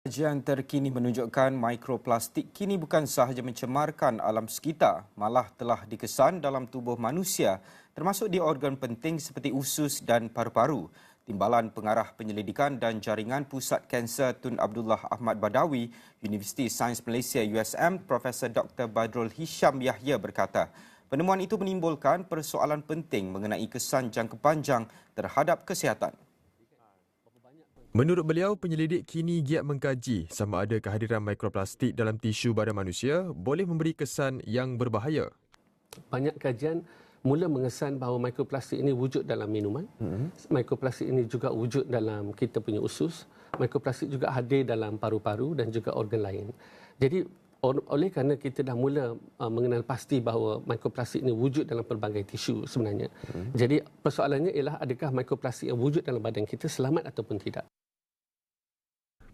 Kajian terkini menunjukkan mikroplastik kini bukan sahaja mencemarkan alam sekitar, malah telah dikesan dalam tubuh manusia, termasuk di organ penting seperti usus dan paru-paru. Timbalan Pengarah Penyelidikan dan Jaringan Pusat Kanser Tun Abdullah Ahmad Badawi, Universiti Sains Malaysia USM, Profesor Dr. Badrul Hisham Yahya berkata, penemuan itu menimbulkan persoalan penting mengenai kesan jangka panjang terhadap kesihatan. Menurut beliau, penyelidik kini giat mengkaji sama ada kehadiran mikroplastik dalam tisu badan manusia boleh memberi kesan yang berbahaya. Banyak kajian mula mengesan bahawa mikroplastik ini wujud dalam minuman. Mikroplastik ini juga wujud dalam kita punya usus. Mikroplastik juga hadir dalam paru-paru dan juga organ lain. Jadi oleh kerana kita dah mula mengenal pasti bahawa mikroplastik ini wujud dalam pelbagai tisu sebenarnya. Jadi persoalannya ialah adakah mikroplastik yang wujud dalam badan kita selamat ataupun tidak.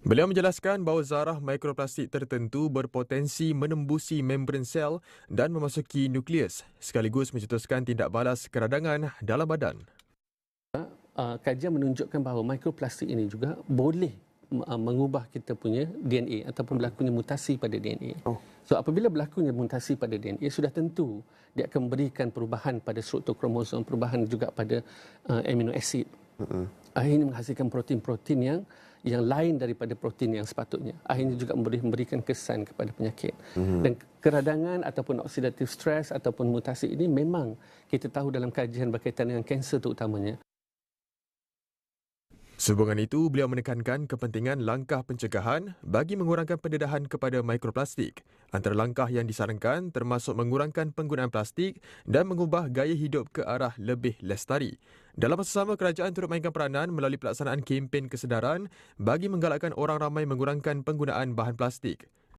Beliau menjelaskan bahawa zarah mikroplastik tertentu berpotensi menembusi membran sel dan memasuki nukleus, sekaligus mencetuskan tindak balas keradangan dalam badan. Kajian menunjukkan bahawa mikroplastik ini juga boleh mengubah kita punya DNA ataupun berlakunya mutasi pada DNA. So apabila berlakunya mutasi pada DNA, sudah tentu dia akan memberikan perubahan pada struktur kromosom, perubahan juga pada amino acid. Akhirnya menghasilkan protein-protein yang lain daripada protein yang sepatutnya. Akhirnya juga memberikan kesan kepada penyakit. Dan keradangan ataupun oxidative stress ataupun mutasi ini memang kita tahu dalam kajian berkaitan dengan kanser terutamanya. Sehubungan itu, beliau menekankan kepentingan langkah pencegahan bagi mengurangkan pendedahan kepada mikroplastik. Antara langkah yang disarankan termasuk mengurangkan penggunaan plastik dan mengubah gaya hidup ke arah lebih lestari. Dalam masa sama, kerajaan turut mainkan peranan melalui pelaksanaan kempen kesedaran bagi menggalakkan orang ramai mengurangkan penggunaan bahan plastik.